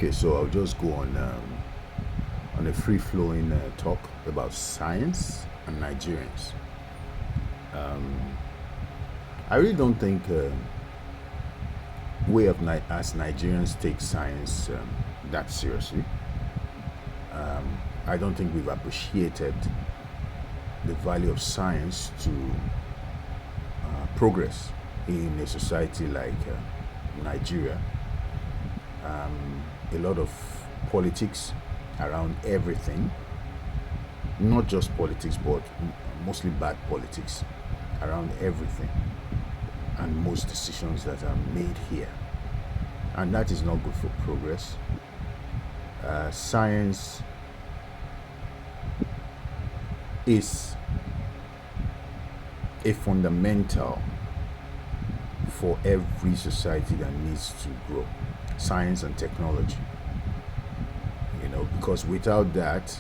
Okay, so I'll just go on a free-flowing talk about science and Nigerians. I really don't think as Nigerians take science that seriously. I don't think we've appreciated the value of science to progress in a society like Nigeria. A lot of politics around everything, not just politics, but mostly bad politics around everything and most decisions that are made here. And that is not good for progress. Science is a fundamental for every society that needs to grow. Science and technology, because without that,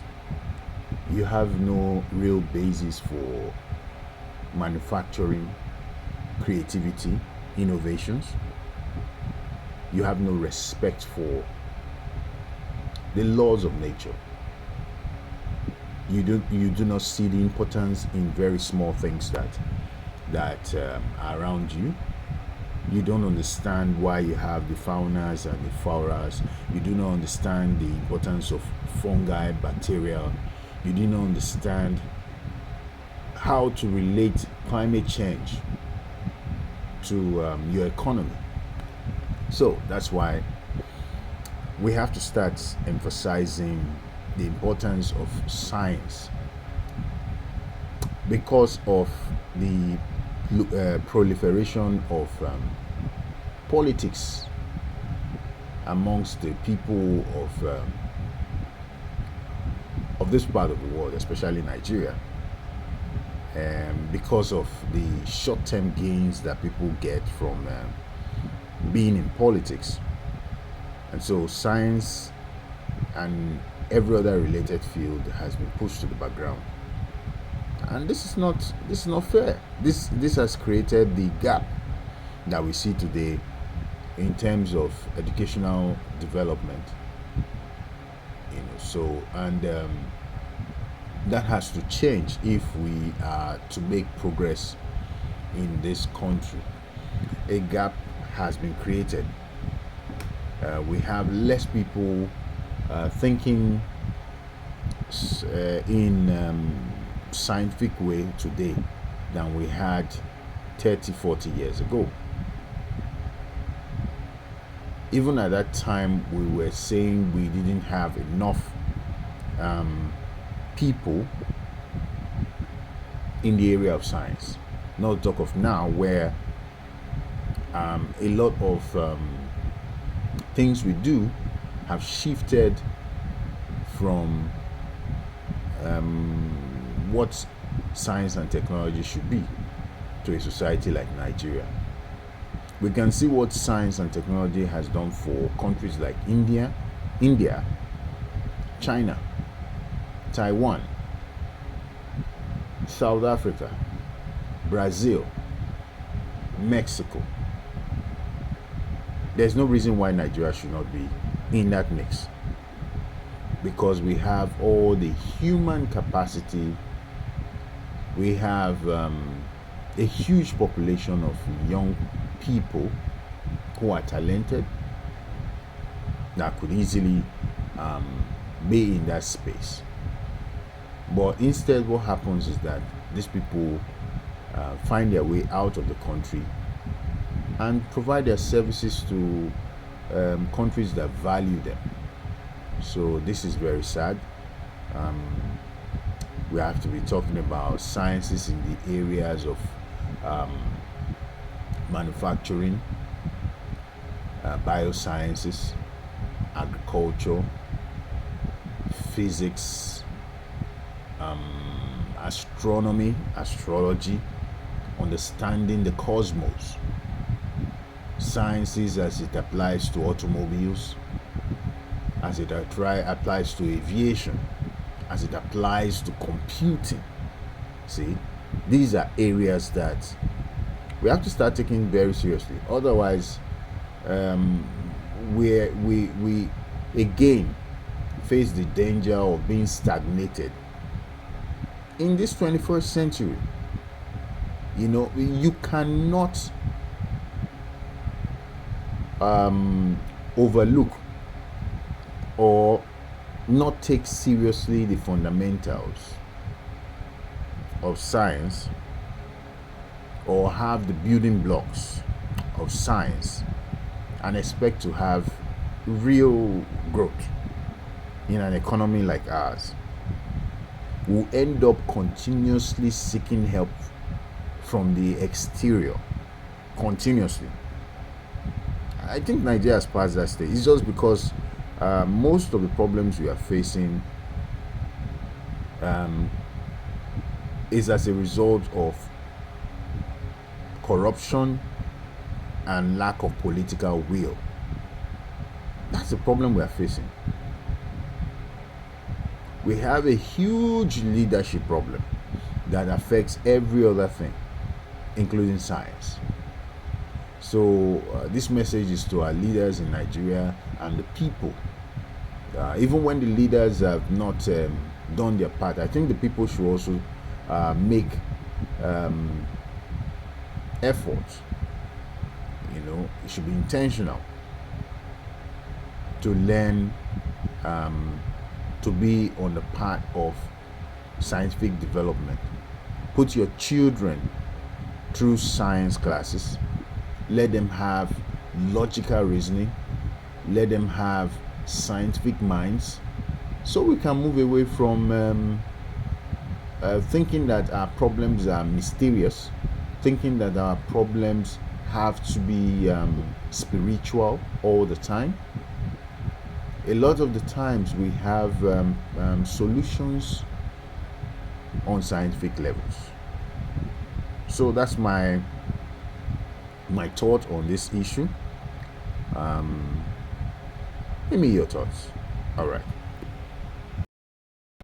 you have no real basis for manufacturing, creativity, innovations. You have no respect for the laws of nature. You do not see the importance in very small things that are around you. You don't understand why you have the faunas and the floras. You do not understand the importance of fungi, bacteria. You do not understand how to relate climate change to your economy. So that's why we have to start emphasizing the importance of science because of the proliferation of politics amongst the people of this part of the world, especially Nigeria, because of the short-term gains that people get from being in politics. And so science and every other related field has been pushed to the background, and this is not fair. This has created the gap that we see today in terms of educational development. That has to change if we are to make progress in this country. A gap has been created. We have less people thinking in scientific way today than we had 30-40 years ago. Even at that time, we were saying we didn't have enough people in the area of science. Not talk of now, where a lot of things we do have shifted from what science and technology should be to a society like Nigeria. We can see what science and technology has done for countries like India, China, Taiwan, South Africa, Brazil, Mexico. There's no reason why Nigeria should not be in that mix, because we have all the human capacity. We have a huge population of young people who are talented that could easily be in that space. But instead, what happens is that these people find their way out of the country and provide their services to countries that value them. So this is very sad. We have to be talking about sciences in the areas of manufacturing, biosciences, agriculture, physics, astronomy, astrology, understanding the cosmos, sciences as it applies to automobiles, as it applies to aviation, as it applies to computing. See, these are areas that we have to start taking very seriously. Otherwise, we again face the danger of being stagnated in this 21st century. You cannot overlook or not take seriously the fundamentals of science, or have the building blocks of science, and expect to have real growth in an economy like ours. We'll end up continuously seeking help from the exterior, continuously. I think Nigeria has passed that stage. It's just because most of the problems we are facing is as a result of corruption and lack of political will. That's the problem we are facing. We have a huge leadership problem that affects every other thing, including science. So this message is to our leaders in Nigeria and the people. Even when the leaders have not done their part, I think the people should also make effort. It should be intentional to learn to be on the path of scientific development. Put your children through science classes. Let them have logical reasoning. Let them have scientific minds, so we can move away from thinking that our problems are mysterious, thinking that our problems have to be spiritual all the time. A lot of the times we have solutions on scientific levels. So that's my thought on this issue. Give me your thoughts. All right.